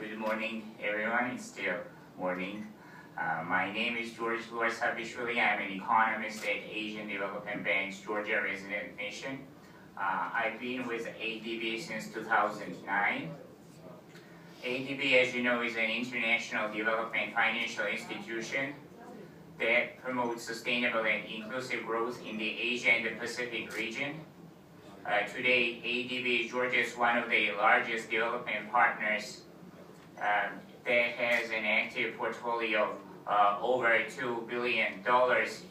Good morning, everyone. It's still morning. My name is George Lluarsabiშვili. I'm an economist at Asian Development Bank's Georgia Resident Mission. I've been with ADB since 2009. ADB, as you know, is an international development financial institution that promotes sustainable and inclusive growth in the Asia and the Pacific region. Today, ADB Georgia is one of the largest development partners that has an active portfolio of over $2 billion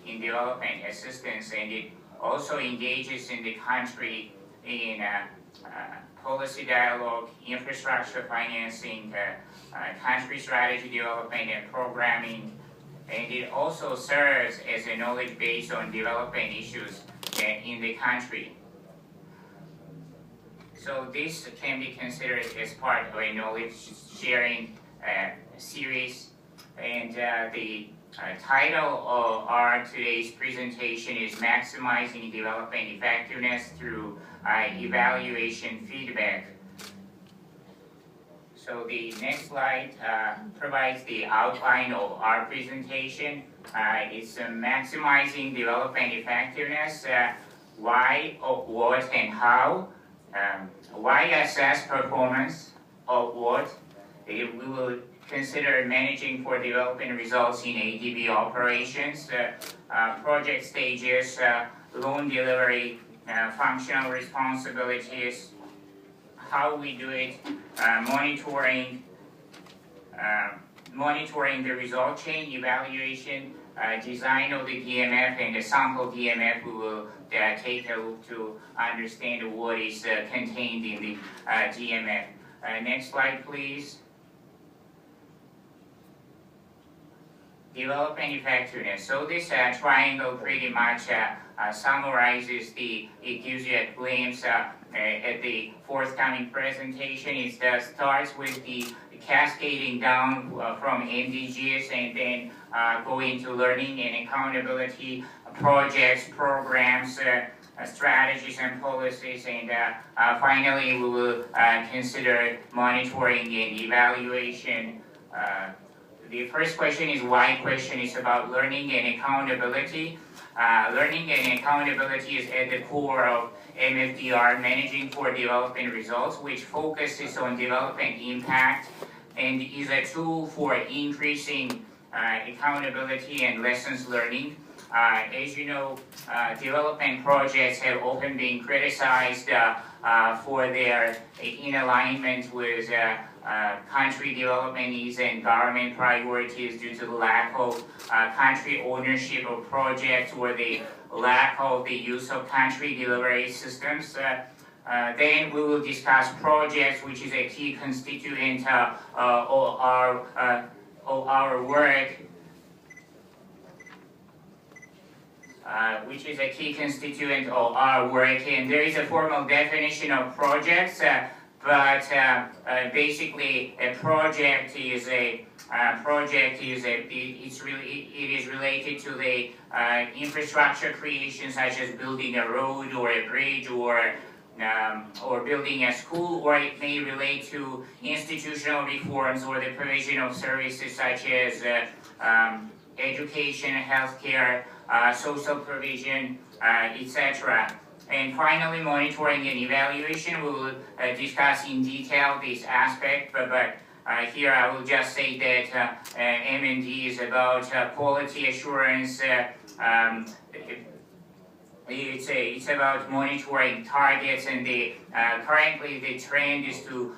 in development assistance, and it also engages in the country in policy dialogue, infrastructure financing, country strategy development and programming, and it also serves as a knowledge base on development issues in the country. So this can be considered as part of a knowledge sharing series, and the title of our today's presentation is Maximizing Development Effectiveness Through Evaluation Feedback. So the next slide provides the outline of our presentation. It's Maximizing Development Effectiveness, why, what, and how. Why assess performance of what? We will consider managing for development results in ADB operations, project stages, loan delivery, functional responsibilities, how we do it, monitoring the result chain, evaluation, design of the DMF and the sample DMF. We will take a look to understand what is contained in the DMF. Next slide, please. Development effectiveness. So this triangle pretty much summarizes it gives you a glimpse at the forthcoming presentation. It starts with the cascading down from MDGs and then go into learning and accountability, projects, programs, strategies and policies, and finally we will consider monitoring and evaluation. The first question is why question is about learning and accountability. Learning and accountability is at the core of MFDR, Managing for Development Results, which focuses on development impact and is a tool for increasing accountability and lessons learning. As you know, development projects have often been criticized for their in alignment with country development needs and government priorities due to the lack of country ownership of projects or the lack of the use of country delivery systems. Then we will discuss projects, which is a key constituent of our work. Which is a key constituent of our work, and there is a formal definition of projects, but basically a project is related to the infrastructure creation, such as building a road or a bridge or building a school, or it may relate to institutional reforms or the provision of services such as education, healthcare, social provision, etc. And finally, monitoring and evaluation. We will discuss in detail this aspect, but here I will just say that M&D is about quality assurance. It's about monitoring targets, and currently the trend is to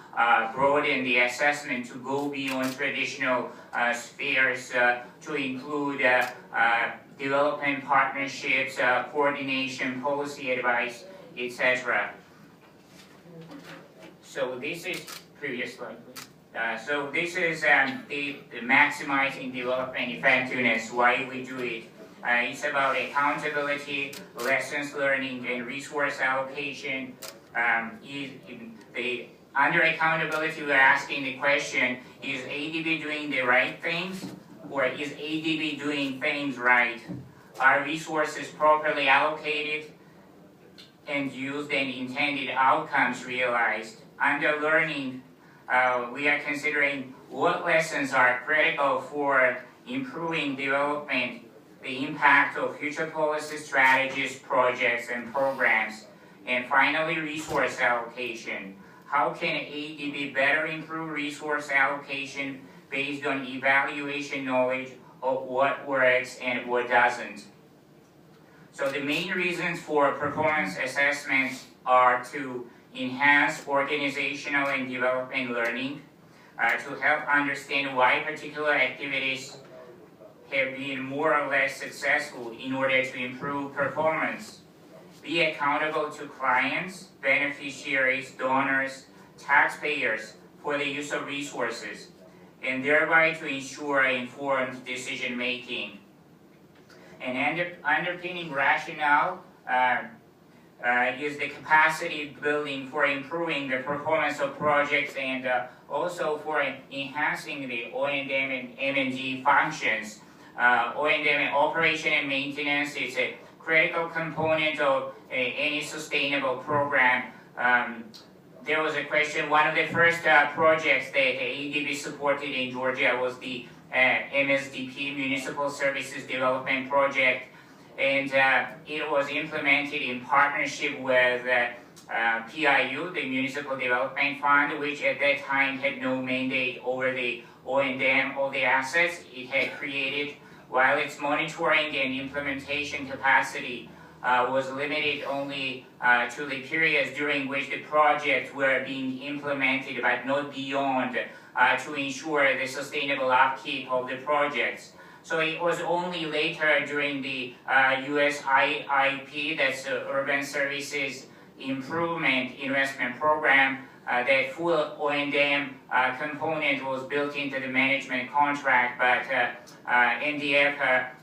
broaden the assessment to go beyond traditional spheres to include development partnerships, coordination, policy advice, etc. So this is previous slide, please. So this is the maximizing development effectiveness. Why we do it? It's about accountability, lessons learning, and resource allocation. Under accountability, we're asking the question: is ADB doing the right things, or is ADB doing things right? Are resources properly allocated and used, and intended outcomes realized? Under learning, we are considering what lessons are critical for improving development, the impact of future policy strategies, projects, and programs, and finally, resource allocation. How can ADB better improve resource allocation based on evaluation knowledge of what works and what doesn't? So the main reasons for performance assessments are to enhance organizational and development learning, to help understand why particular activities have been more or less successful in order to improve performance, be accountable to clients, beneficiaries, donors, taxpayers for the use of resources, and thereby to ensure informed decision making. And underpinning rationale is the capacity building for improving the performance of projects and also for enhancing the O&M and M&G functions. O&M and operation and maintenance is a critical component of any sustainable program. There was a question, one of the first projects that ADB supported in Georgia was the MSDP, Municipal Services Development Project, and it was implemented in partnership with PIU, the Municipal Development Fund, which at that time had no mandate over the O&M of the assets it had created, while its monitoring and implementation capacity was limited only to the periods during which the projects were being implemented, but not beyond, to ensure the sustainable upkeep of the projects. So it was only later during the USIP, that's Urban Services Improvement Investment Program, that full O&M component was built into the management contract, but NDF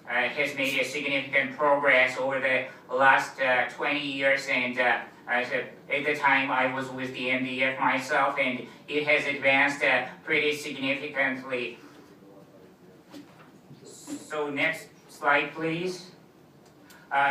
has made a significant progress over the last 20 years, and at the time I was with the NDF myself, and it has advanced pretty significantly. So next slide, please.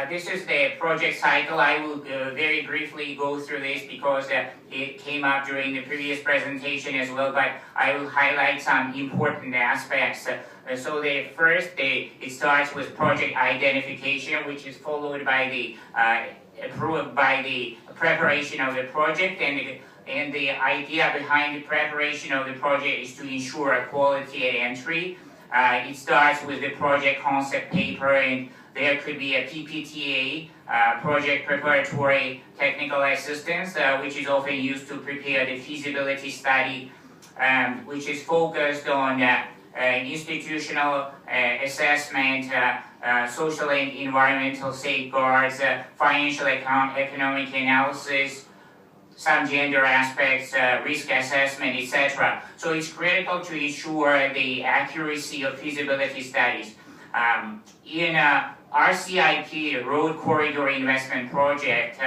This is the project cycle. I will very briefly go through this because it came up during the previous presentation as well, but I will highlight some important aspects. So the first, it starts with project identification, which is followed by the preparation of the project, and the idea behind the preparation of the project is to ensure a quality at entry. It starts with the project concept paper, and there could be a PPTA, project preparatory technical assistance, which is often used to prepare the feasibility study, which is focused on institutional assessment, social and environmental safeguards, financial economic analysis, some gender aspects, risk assessment, etc. So it's critical to ensure the accuracy of feasibility studies. In RCIP, Road Corridor Investment Project,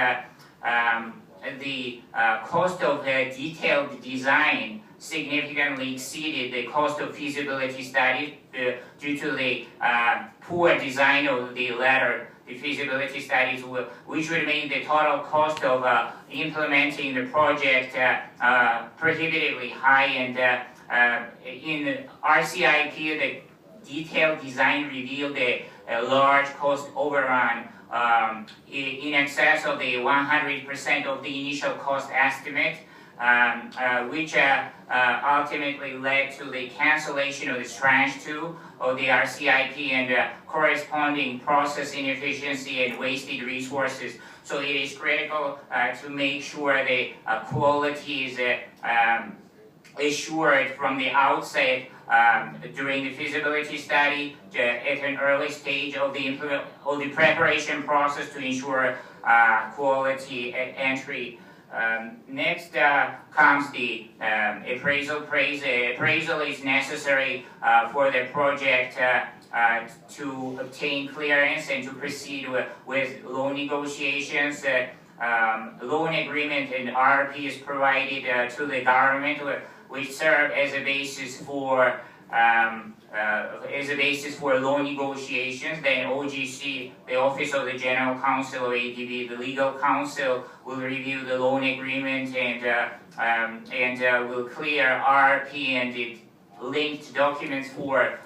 the cost of detailed design significantly exceeded the cost of feasibility study due to the poor design of the latter. The feasibility studies, which would mean the total cost of implementing the project prohibitively high, and in RCIP, the detailed design revealed a large cost overrun in excess of the 100% of the initial cost estimate, which ultimately led to the cancellation of the tranche 2 of the RCIP and corresponding process inefficiency and wasted resources. So it is critical to make sure the quality is assured from the outset during the feasibility study at an early stage of the preparation process to ensure quality at entry. Next comes the appraisal. Appraisal is necessary for the project to obtain clearance and to proceed with loan negotiations. Loan agreement and RRP is provided to the government, which serve as a basis for as a basis for loan negotiations. Then OGC, the Office of the General Counsel of ADB, the legal counsel, will review the loan agreement and will clear RRP and the linked documents for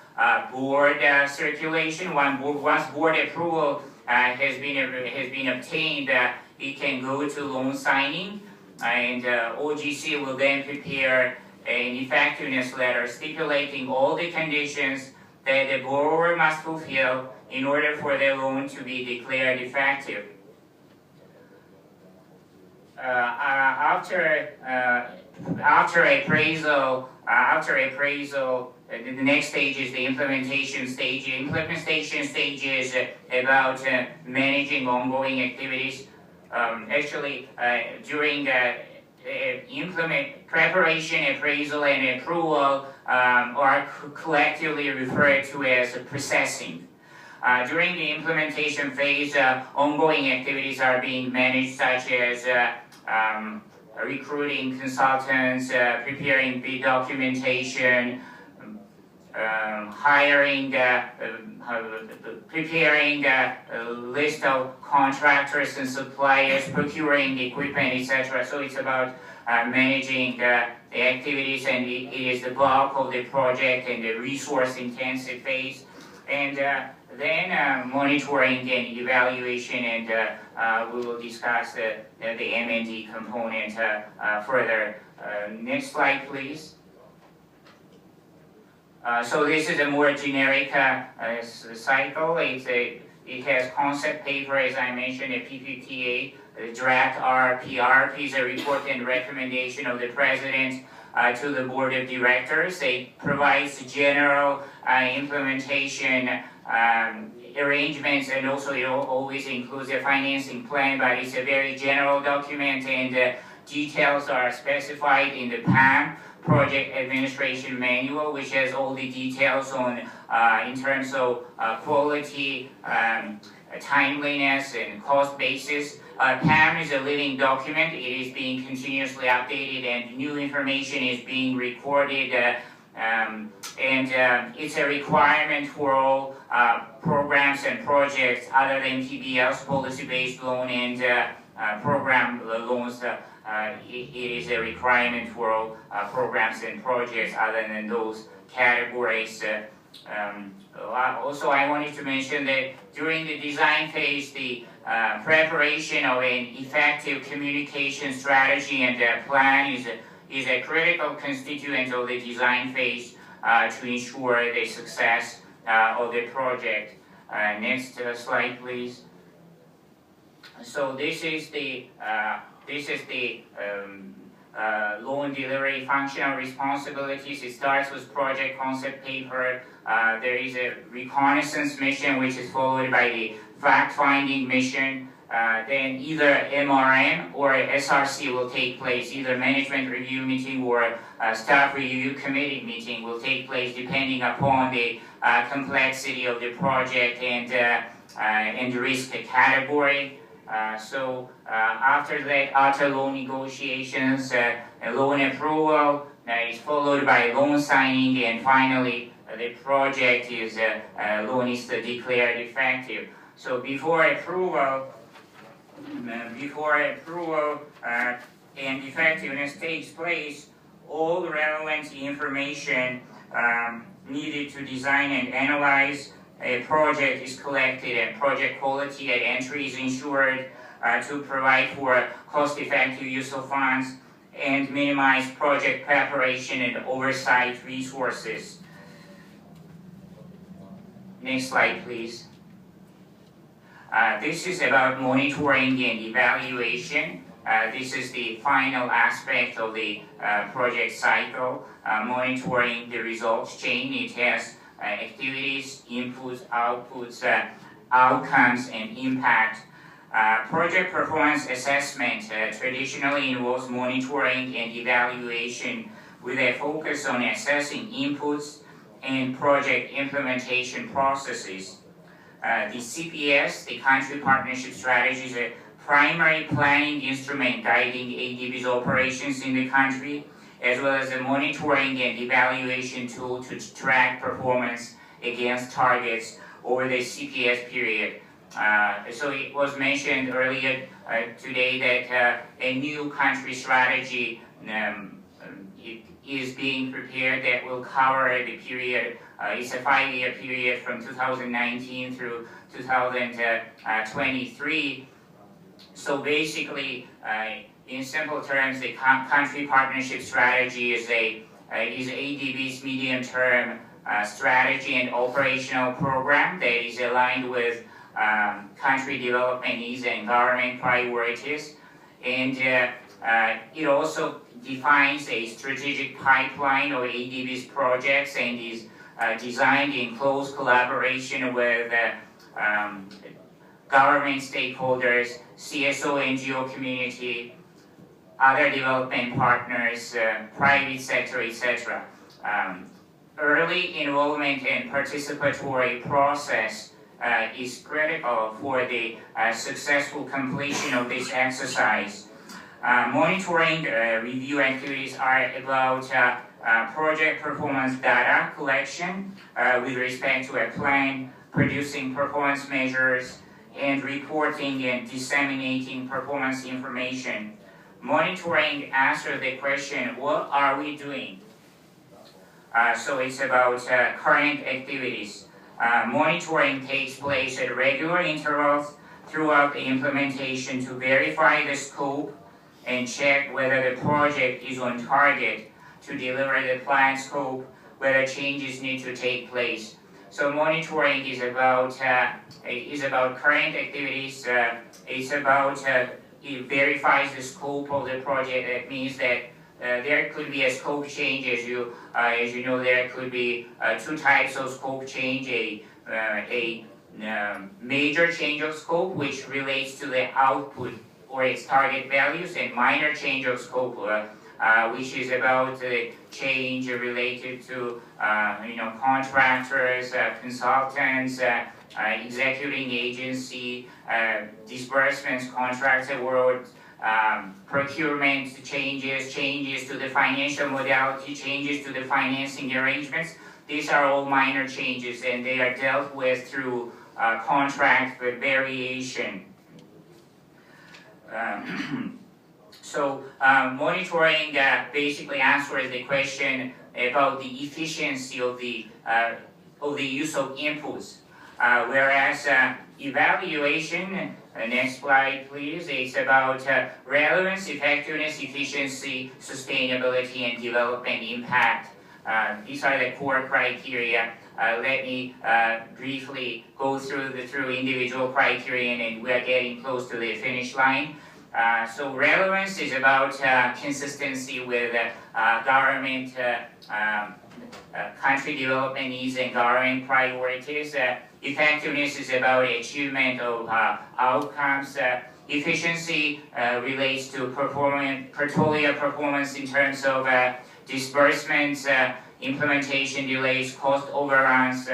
board circulation. Once board approval has been obtained, it can go to loan signing, and OGC will then prepare an effectiveness letter stipulating all the conditions that the borrower must fulfill in order for the loan to be declared effective. After appraisal, the next stage is the implementation stage. The implementation stage is about managing ongoing activities. During preparation, appraisal, and approval are collectively referred to as processing. During the implementation phase, ongoing activities are being managed, such as recruiting consultants, preparing bid documentation, hiring, preparing a list of contractors and suppliers, procuring equipment, etc. So it's about managing the activities, and it is the bulk of the project and the resource-intensive phase. And then monitoring and evaluation, and we will discuss the M&D component further. Next slide, please. So this is a more generic cycle. It has concept paper, as I mentioned, a PPTA, a draft RRP. RRP is a report and recommendation of the President to the Board of Directors. It provides general implementation arrangements, and also it always includes a financing plan, but it's a very general document, and details are specified in the PAM, Project Administration Manual, which has all the details on in terms of quality, timeliness, and cost basis. PAM is a living document. It is being continuously updated, and new information is being recorded, and it's a requirement for all programs and projects other than PBLs, policy-based loan, and program loans. It is a requirement for all programs and projects other than those categories. Also, I wanted to mention that during the design phase, the preparation of an effective communication strategy and plan is a critical constituent of the design phase to ensure the success of the project. Next slide, please. So this is the loan delivery functional responsibilities. It starts with project concept paper. There is a reconnaissance mission, which is followed by the fact-finding mission. Then either MRM or SRC will take place. Either management review meeting or staff review committee meeting will take place, depending upon the complexity of the project and the risk category. So after that, after loan negotiations, loan approval is followed by loan signing, and finally the project is loan is declared effective. So before approval and effectiveness takes place, all relevant information needed to design and analyze a project is collected, and project quality at entry is ensured to provide for cost-effective use of funds and minimize project preparation and oversight resources. Next slide, please. This is about monitoring and evaluation. This is the final aspect of the project cycle, monitoring the results chain. It has activities, inputs, outputs, outcomes, and impact. Project performance assessment traditionally involves monitoring and evaluation with a focus on assessing inputs and project implementation processes. The CPS, the Country Partnership Strategy, is a primary planning instrument guiding ADB's operations in the country. as well as a monitoring and evaluation tool to track performance against targets over the CPS period. So it was mentioned earlier today that a new country strategy is being prepared that will cover the period. It's a 5-year period from 2019 through 2023. So basically, in simple terms, the country partnership strategy is ADB's medium-term strategy and operational program that is aligned with country development needs and government priorities. And it also defines a strategic pipeline of ADB's projects and is designed in close collaboration with government stakeholders, CSO NGO community, other development partners, private sector, etc. Early involvement and participatory process is critical for the successful completion of this exercise. Monitoring review activities are about project performance data collection with respect to a plan, producing performance measures, and reporting and disseminating performance information. Monitoring answers the question, what are we doing? So it's about current activities. Monitoring takes place at regular intervals throughout the implementation to verify the scope and check whether the project is on target to deliver the planned scope, whether changes need to take place. So monitoring is about current activities. It's about it verifies the scope of the project. That means that there could be a scope change, as you know, there could be 2 types of scope change: a major change of scope, which relates to the output or its target values, and minor change of scope, which is about the change related to contractors, consultants, executing agency, disbursements, contracts awards, procurement changes to the financial modality, changes to the financing arrangements. These are all minor changes, and they are dealt with through contract variation. So monitoring basically answers the question about the efficiency of the use of inputs, whereas evaluation, next slide please, is about relevance, effectiveness, efficiency, sustainability, and development impact. These are the core criteria. Let me briefly go through individual criteria, and we are getting close to the finish line. So relevance is about consistency with government, country development needs and government priorities. Effectiveness is about achievement of outcomes. Efficiency relates to portfolio performance in terms of disbursements, implementation delays, cost overruns.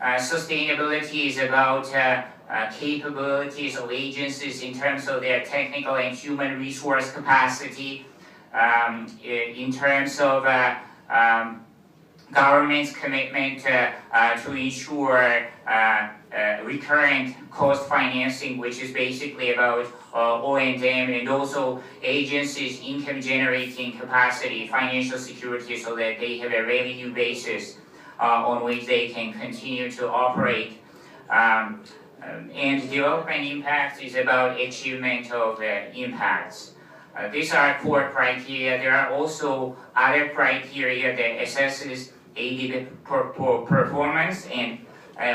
Sustainability is about capabilities of agencies in terms of their technical and human resource capacity, in terms of government's commitment to ensure recurrent cost financing, which is basically about O&M, and also agencies' income generating capacity, financial security, so that they have a revenue basis on which they can continue to operate. And development impacts is about achievement of impacts. These are core criteria. There are also other criteria that assesses ADB performance, and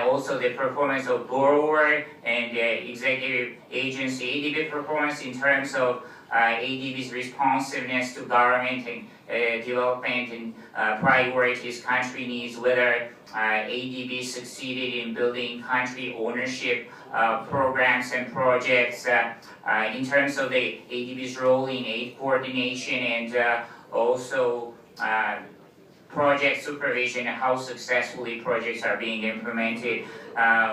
also the performance of borrower and executive agency ADB performance in terms of ADB's responsiveness to government and development and priorities, country needs, whether ADB succeeded in building country ownership programs and projects, in terms of the ADB's role in aid coordination, and also project supervision and how successfully projects are being implemented,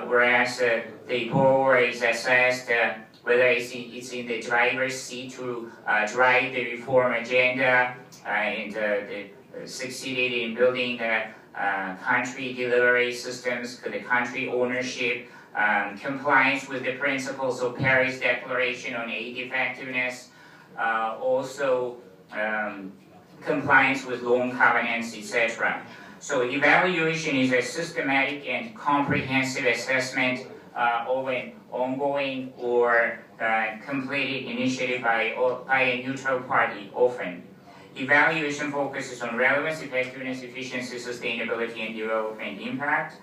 whereas the borrower is assessed whether it's in the driver's seat to drive the reform agenda and succeeded in building the country delivery systems, the country ownership, compliance with the principles of Paris Declaration on Aid Effectiveness, also compliance with loan covenants, etc. So evaluation is a systematic and comprehensive assessment of an ongoing or completed initiative by a neutral party, often. Evaluation focuses on relevance, effectiveness, efficiency, sustainability, and development impact.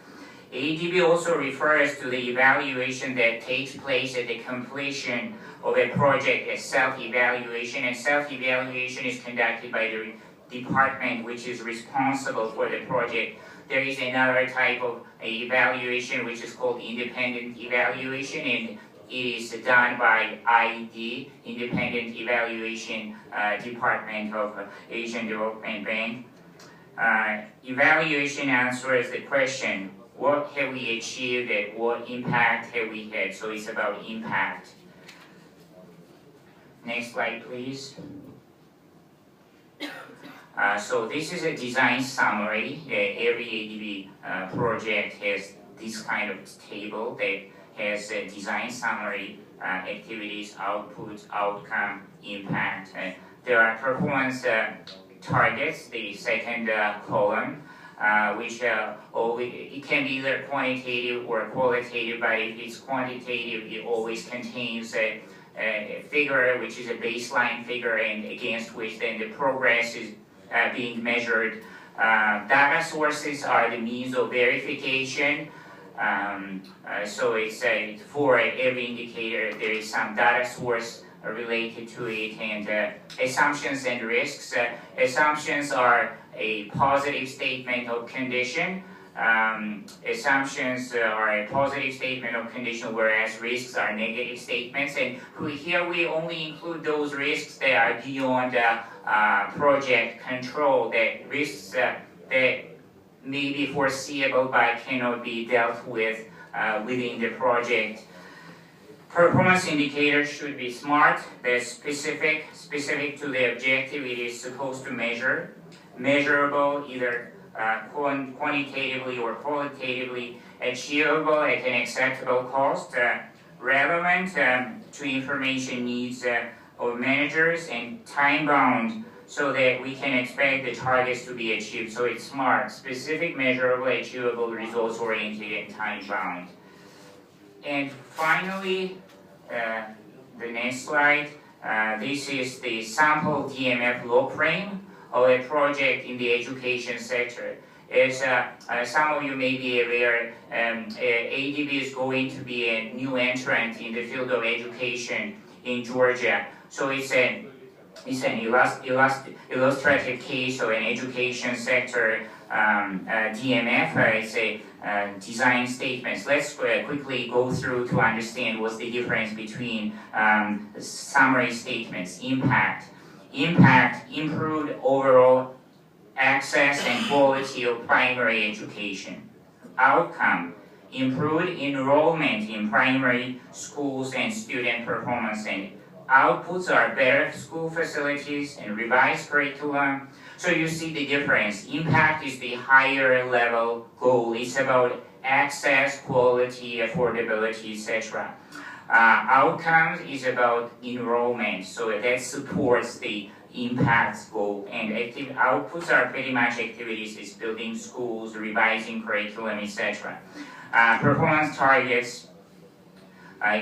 ADB also refers to the evaluation that takes place at the completion of a project as self-evaluation, and self-evaluation is conducted by the department which is responsible for the project. There is another type of evaluation which is called independent evaluation, and it is done by ID, Independent Evaluation Department of Asian Development Bank. Evaluation answers the question, what have we achieved and what impact have we had? So it's about impact. Next slide, please. So this is a design summary. Every ADB project has this kind of table that has a design summary, activities, outputs, outcome, impact. There are performance targets, the second column, which it can be either quantitative or qualitative, but if it's quantitative, it always contains a figure which is a baseline figure and against which then the progress is being measured. Data sources are the means of verification. So it's for every indicator there is some data source related to it, and assumptions and risks. Assumptions are a positive statement of condition. Assumptions are a positive statement of condition, whereas risks are negative statements. And here we only include those risks that are beyond project control, that risks that may be foreseeable but cannot be dealt with within the project. Performance indicators should be SMART. They're specific to the objective it is supposed to measure. Measurable, either quantitatively or qualitatively, achievable at an acceptable cost, relevant to information needs of managers, and time-bound so that we can expect the targets to be achieved. So it's SMART, specific, measurable, achievable, results-oriented, and time-bound. And finally, the next slide, this is the sample DMF law frame of a project in the education sector. As some of you may be aware, ADB is going to be a new entrant in the field of education in Georgia. So it's an illustrative case of an education sector DMF. It's a design statements. Let's quickly go through to understand what's the difference between summary statements. Impact. Impact, improved overall access and quality of primary education. Outcome, improved enrollment in primary schools and student performance. And outputs are better school facilities and revised curriculum. So you see the difference. Impact is the higher level goal. It's about access, quality, affordability, etc. Outcomes is about enrollment, so that supports the impact goal. And active outputs are pretty much activities, it's building schools, revising curriculum, etc. Performance targets,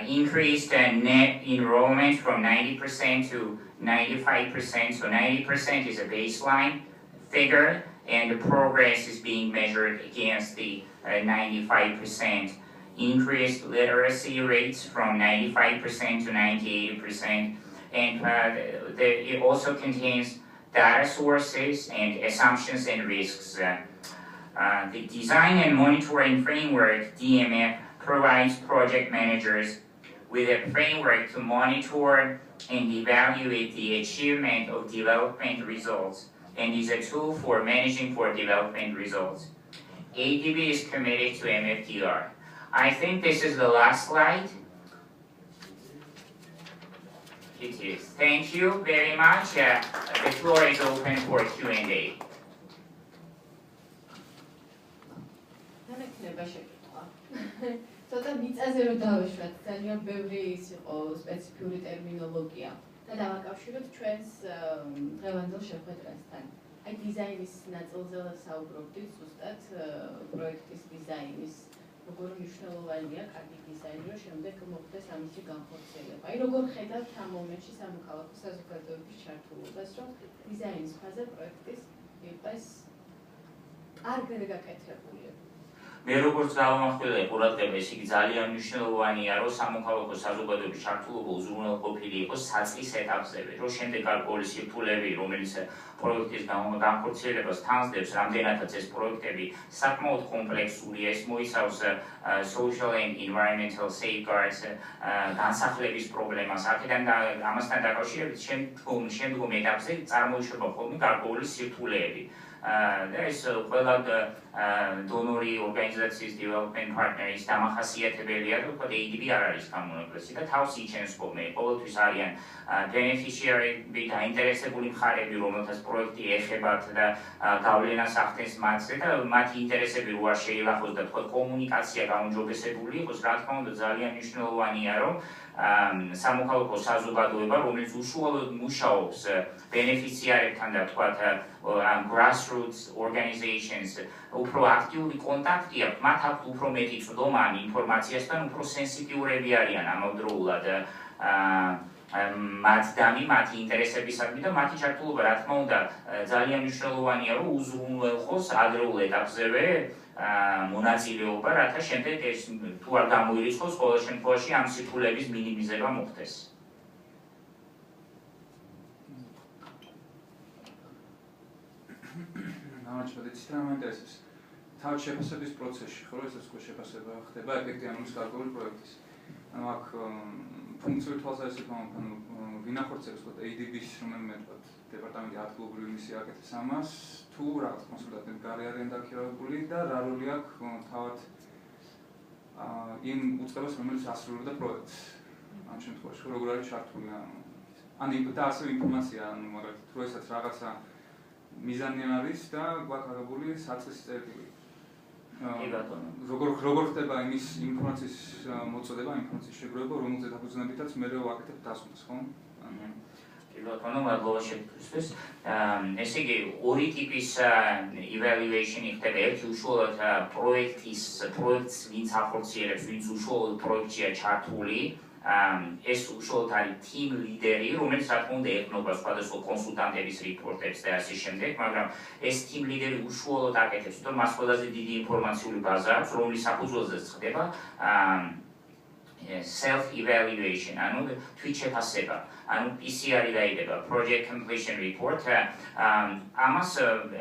increased net enrollment from 90% to 95%. So 90% is a baseline figure, and the progress is being measured against the 95%. Increased literacy rates from 95% to 98%, and it also contains data sources and assumptions and risks. The design and monitoring framework, DMF, provides project managers with a framework to monitor and evaluate the achievement of development results, and is a tool for managing for development results. ADB is committed to MFDR. I think this is the last slide. It is. Thank you very much. The floor is open for Q&A. ცოტა მიწაზე რომ დავეშვათ, ძალიან ბევრი ის იყო სპეციფიური ტერმინოლოგია და დავაკავშიროთ ჩვენს დღევანდელ შეხვედრასთან. აი დიზაინის ნაწილზე საუბრობდით ზუსტად პროექტის დიზაინის, როგორ მნიშვნელოვანია კარგი დიზაინი, რომ შემდეგ მოხდეს ამისი განხორციელება. აი როგორ ხედავთ ამ მომენტში სამოქალაქო საზოგადოების ჩართულობას, რომ დიზაინის ფაზა პროექტის იყოს კარგად გაკეთებული. მე როგორც გავამახვილე ყურადღება, ეს იგი ძალიან მნიშვნელოვანია, რომ სამოქალაქო საზოგადოების ჩართულობა უზრუნველყოფილი იყოს საწყის ეტაპზევე, რომ შემდეგ გარკვეული სირთულეები, რომელიც პროექტის განხორციელებას თანსდებს, რამდენადაც ეს პროექტები საკმაოდ კომპლექსურია, ეს მოიცავს social and environmental safeguards, განსახლების პრობლემას, აქედან ამასთან დაკავშირებით შემდგომ ეტაპზე წარმოიშვება ხოლმე გარკვეული სირთულეები. ეს ყველა დონორი ორგანიზაციის development partner-ის დამახასიათებელია, რომ თქვა ADB არ არის გამონაკლისი და თავს იჩენს ხოლმე. ყოველთვის არიან beneficiary-ები და ინტერესებული მხარეები, რომელთაც პროექტი ეხებათ და გავლენას ახდენს მათზე და მათი ინტერესები რო არ შეილახოს და თქვა კომუნიკაცია გაუმჯობესებული იყოს, რა თქმა უნდა ძალიან მნიშვნელოვანია, რომ სამოქალაქო საზოგადოება, რომელიც უშუალოდ მუშაობს ბენეფიციარებთან და თქვა grassroots organizations, უფრო აქტიური კონტაქტი აქვს, მათ აქვს უფრო მეტი წვდომა ამ ინფორმაციასთან, უფრო სენსიტიურები არიან ამავდროულად მათი ინტერესებისადმი და მათი ჩართულობა, რა თქმა უნდა, ძალიან მნიშვნელოვანია, რომ უზრუნველყოს ადრეულ ეტაპზევე მონაწილეობა, რათა შემდეგ ეს თუ არ გამოირიცხოს, ყოველ შემთხვევაში ამ სირთულეების მინიმიზება მოხდეს. გამარჯობა, იცით რა მაინტერესებს? თავად შეფასების პროცესში, ხო, ეს უკვე შეფასება ხდება ეფექტიანობის გარკვეული პროექტის. ანუ აქ ფუნქციური თვალსაზრისით ვინახორციელებს ADB-ს, რომელიმე დეპარტამენტი ადგილობრივი მისია აკეთებს ამას, თუ რაღაც კონსულტანტები გარე არიან დაქირავებული და რა როლი აქვს თავად იმ უწყებას, რომელიც ასრულებდა პროექტს. ამ შემთხვევაში, როგორ არის ჩართული ან და ასევე ინფორმაცია, ანუ მაგალითად, თუ ესაც რაღაცა მიზანი არის და გვაქვს აღებული საწყისი წერტილი. როგორ ხდება იმის ინფორმაციის მოწოდება, ინფორმაციის შეგროვება, რომელზეც დაფუძნებითაც მე ვაკეთებ დასვენას, ხო? მადლობა შეგვიძლია. ესე იგი, ორი ტიპის evaluation-ი ხდება. ერთი უშუალოდ პროექტს ვინც ახორციელებს, ვინც უშუალოდ პროექტშია ჩართული. ეს უშუალოდ არის team leader-ი, რომელიც რა თქმა უნდა ეყნობა სხვადასხვა კონსულტანტების რიპორტებს და ასე შემდეგ, მაგრამ ეს team leader-ი უშუალოდ აკეთებს, თუმცა მას ყველაზე დიდი ინფორმაციული ბაზა აქვს, რომლის საფუძველზეც ხდება self evaluation, ანუ თვითშეფასება, ანუ PCR-ი დაიდება, project completion report.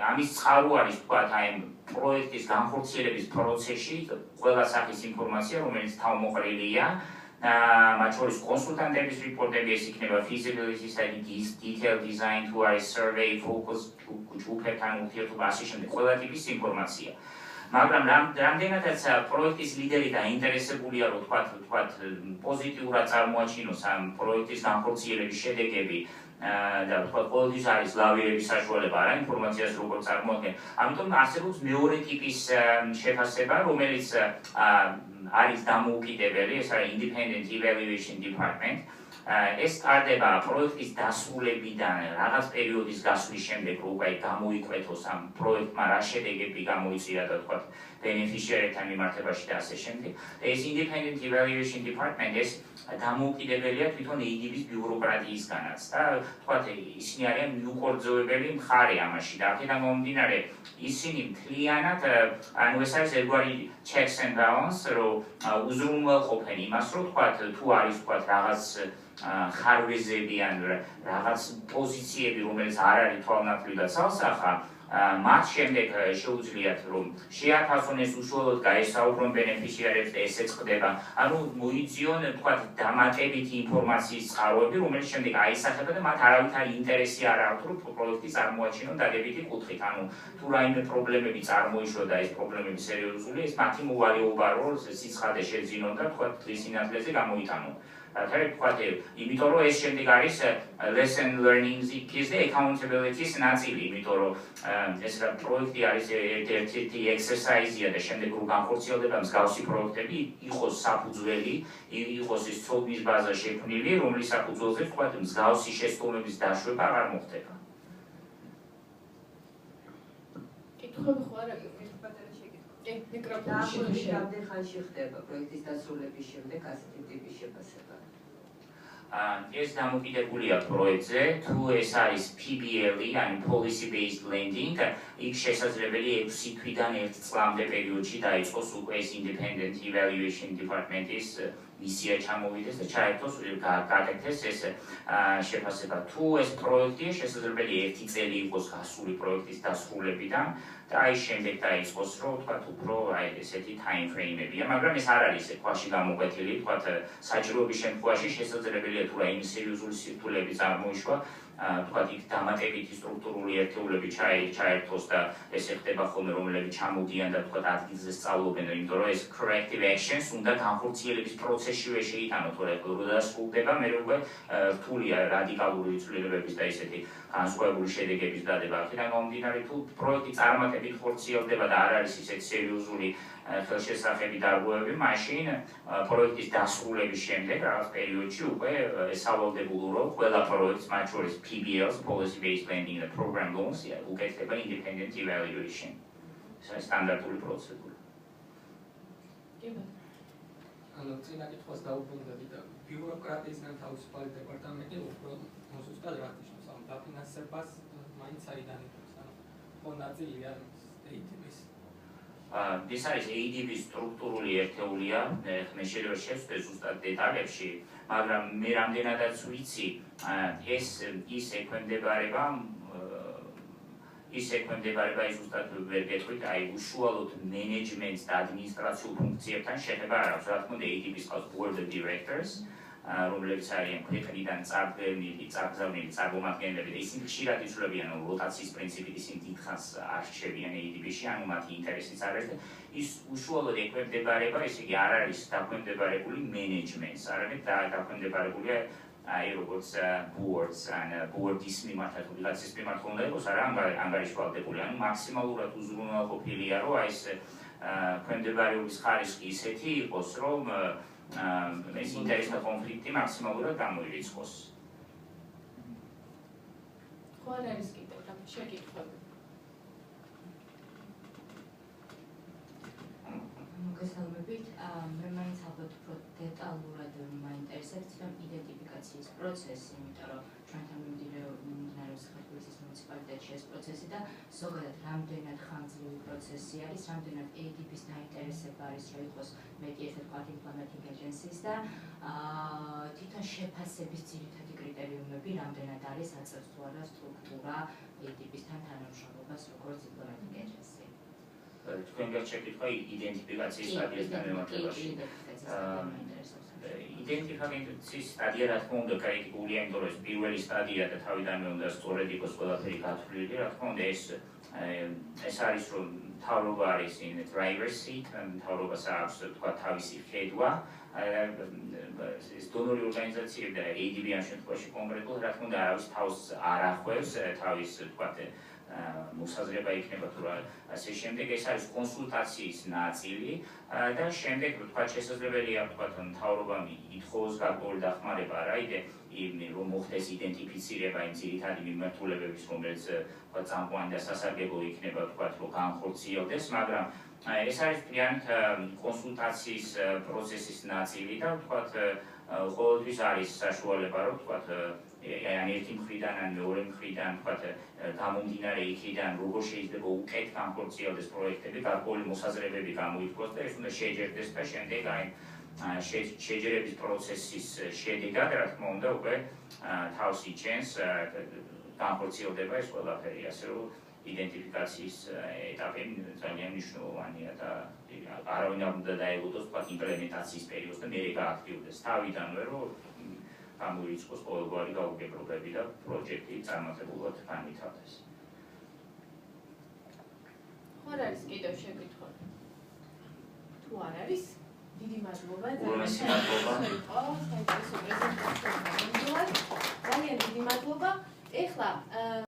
ამის წყარო არის თქვა აი პროექტის განხორციელების პროცესში ყველა სახის ინფორმაცია, რომელიც თავმოყრილია. მათ შორის კონსულტანტების რიპორტები, ეს იქნება feasibility study, detailed design თუ არის survey, focus ჯგუფებთან ურთიერთობა, ასე შემდეგ, ყველა ტიპის ინფორმაცია. მაგრამ რამდენადაც პროექტის ლიდერი დაინტერესებულია, რომ თქვა პოზიტიურად წარმოაჩინოს ამ პროექტის განხორციელების შედეგები და თქვა ყოველთვის არის ლავირების საშუალება, არა ინფორმაციას როგორ წარმოადგენენ. ამიტომ არსებობს მეორე ტიპის შეფასება, რომელიც არის დამოუკიდებელი, ეს არის independent evaluation department. ეს ტარდება პროექტის დასრულებიდან რაღაც პერიოდის გასვლის შემდეგ, რომ უკვე გამოიკვეთოს ამ პროექტმა რა შედეგები გამოიწვია და თქვა beneficiary-თან მიმართებაში და ასე შემდეგ. ეს independent evaluation department ეს დამოუკიდებელია თვითონ ADB-ის ბიუროკრატიისგანაც და თქვა ისინი არიან მიუკორძოებელი მხარე ამაში და აქედან მომდინარე ისინი მთლიანად ანუ ეს არის ერთგვარი checks and balance, რომ უზრუნველყოფენ იმას, რომ თქვა თუ არის თქვა რაღაც ხარვეზები ან რაღაც პოზიციები, რომელიც არ არის თვალნათვლი და ცალსახა, მათ შემდეგ შეუძლიათ რომ შეაფასონ ეს უშუალოდ გაესაუბრონ ბენეფიციარებს და ესეც ხდება. ანუ მოიძიონ თქვა დამატებითი ინფორმაციის წყაროები, რომელიც შემდეგ აისახება და მათ არავითარი ინტერესი არ აქვს რომ პროექტი წარმოაჩინონ დადებითი კუთხით. ანუ თუ რაიმე პრობლემები წარმოიშვა და ეს პრობლემები სერიოზულია, ეს მათი მოვალეობა რომ სიცხადე შეძინონ და თქვა თვლის სინათლეზე გამოიტანონ. იმიტომ რომ ეს შემდეგ არის lesson learning-ის და accountability-ის ნაწილი, იმიტომ რომ ეს პროექტი არის ერთ-ერთი exercise-ია და შემდეგ რომ განხორციელდება მსგავსი პროექტები, იყოს საფუძველი, იყოს ის ცოდნის ბაზა შექმნილი, რომლის საფუძველზე მსგავსი შეცდომების დაშვება აღარ მოხდება. კითხვები ხო არა მიკროფონში რამდენ ხანში ხდება პროექტის დასრულების შემდეგ ასეთი ტიპის შეფასება? ეს დამოკიდებულია პროექტზე, თუ ეს არის PBL-ი, ანუ policy based lending, იქ შესაძლებელია 6 თვიდან 1 წლამდე პერიოდში დაიწყოს უკვე ეს independent evaluation department-ის მისია ჩამოვიდეს და ჩაერთოს გაკეთდეს ეს შეფასება. თუ ეს პროექტია, შესაძლებელია 1 წელი იყოს გასული პროექტის დასრულებიდან და აი შემდეგ დაიწყოს, რომ ვთქვათ, უფრო აი ესეთი time frame-ებია, მაგრამ ეს არ არის ქვაში გამოკვეთილი, ვთქვათ, საჭიროების შემთხვევაში შესაძლებელია თუ რაიმე სერიოზული სირთულეები წარმოიშვა, ვთქვათ, იქ დამატებითი სტრუქტურული ერთეულები ჩაერთოს და ესე ხდება ხოლმე, რომლებიც ჩამოდიან და ვთქვათ, ადგილზე სწავლობენ, იმიტომ რომ ეს corrective actions უნდა განხორციელების პროცესშივე შეიტანოთ, თორემ რა დასრულდება, მე უკვე რთულია რადიკალური ცვლილებების და ისეთი განსხვავებული შედეგების დადება. აქედან გამომდინარე, თუ პროექტი წარმატებით ხორციელდება და არ არის ისეთ სერიოზული ხელშესახები დარღვევები, მაშინ პროექტის დასრულების შემდეგ რაღაც პერიოდში უკვე სავალდებულო რომ ყველა პროექტს, მათ შორის PBLs, policy based lending და program loans, უკეთდება independent evaluation. ეს სტანდარტული პროცედურა. ანუ წინა კითხვას დაუბრუნდები და ბიუროკრატიისგან თავისუფალი დეპარტამენტი უფრო მოსუსტად რა ნიშნავს? ანუ დაფინანსებას მაინც აიდან იღებს, ანუ ხო ნაწილია ADB-ის. ეს არის ADB-ის სტრუქტურული ერთეულია, მე შეიძლება შევსვე ზუსტად დეტალებში, მაგრამ მე რამდენადაც ვიცი, ის ექვემდებარება ის ზუსტად ვერ გეტყვით, აი უშუალოდ მენეჯმენტს და ადმინისტრაციულ ფუნქციებთან შეხება არ აქვს. რა თქმა უნდა, ADB-ის ყავს board of directors, რომლებიც არიან ქვეყნიდან წარგზავნილი წარმომადგენლები და ისინი ხშირად იცვლებიან როტაციის პრინციპით, ისინი დიდხანს არ რჩებიან ADB-ში, ანუ მათი ინტერესიც არ არის და ის უშუალოდ ექვემდებარება, ესე იგი არ არის დაქვემდებარებული მენეჯმენტს, არამედ დაქვემდებარებულია აი როგორც boards ან board-ის მიმართად ვიღაცის მიმართ უნდა იყოს, არა ანგარიშვალდებული, ანუ მაქსიმალურად უზრუნველყოფილია, რომ აი ეს ქვემდებარეობის ხარისხი ისეთი იყოს, რომ ეს ინტერესთა კონფლიქტი მაქსიმალურად გამოირიცხოს. ხო არ არის კიდევ შეკითხვები? მოგესალმებით, მე მაინც ალბათ უფრო დეტალურად მაინტერესებს რომ იდენტიფიკაციის პროცესი, იმიტომ რომ ჩვენთან მიმდინარეობს ხალხის მუნიციპალიტეტში ეს პროცესი და ზოგადად რამდენად ხანგრძლივი პროცესი არის, რამდენად ADB-ის დაინტერესება არის, რომ იყოს მეტი ესე ვთქვათ implementing agencies და თვითონ შეფასების ძირითადი კრიტერიუმები რამდენად არის აწევს თუ არა სტრუქტურა ADB-ისთან თანამშრომლობას როგორც implementing agency. თქვენ გაშეკითხა იდენტიფიკაციის სტადიასთან მიმართებაში. იდენტიფიკაციის სტადია რა თქმა უნდა კრიტიკულია, იმიტომ რომ ეს პირველი სტადია და თავიდანვე უნდა სწორედ იყოს ყველაფერი გათვლილი. რა თქმა უნდა ეს არის რომ მთავრობა არის in the driver's seat, მთავრობას აქვს თქვა თავისი ხედვა. ეს დონორი ორგანიზაციები და ADB ამ შემთხვევაში კონკრეტულად რა თქმა უნდა არავის თავს არ ახვევს თავის თქვა მოსაზრება იქნება თუ რა ასე შემდეგ ეს არის კონსულტაციის ნაწილი და შემდეგ თქვა შესაძლებელია თქვა მთავრობამ ითხოვოს გარკვეული დახმარება რა რომ მოხდეს იდენტიფიცირება იმ ძირითადი მიმართულებების რომელიც თქვა წამყვანი და სასარგებლო იქნება თქვა რომ განხორციელდეს მაგრამ ეს არის მთლიანად კონსულტაციის პროცესის ნაწილი და თქვა ყოველთვის არის საშუალება რომ თქვა ან ერთი მხრიდან ან მეორე მხრიდან თქვა გამომდინარე იქიდან როგორ შეიძლება უკეთ განხორციელდეს პროექტები, გარკვეული მოსაზრებები გამოითქვას და ეს უნდა შეჯერდეს და შემდეგ აი შეჯერების პროცესის შედეგად რა თქმა უნდა უკვე თავს იჩენს განხორციელდება ეს ყველაფერი, ასე რომ იდენტიფიკაციის ეტაპი ძალიან მნიშვნელოვანია და არავინ არ უნდა დაელოდოს თქვა იმპლემენტაციის პერიოდს და მერე გააქტიურდეს თავიდანვე რომ გამოირიცხოს ყოველგვარი გაუგებრობები და პროექტი წარმატებულად განვითარდეს. ხო არ არის კიდევ შეკითხვა? თუ არ არის, დიდი მადლობა. უღრმესი მადლობა. საინტერესო პრეზენტაცია. ძალიან დიდი მადლობა. ეხლა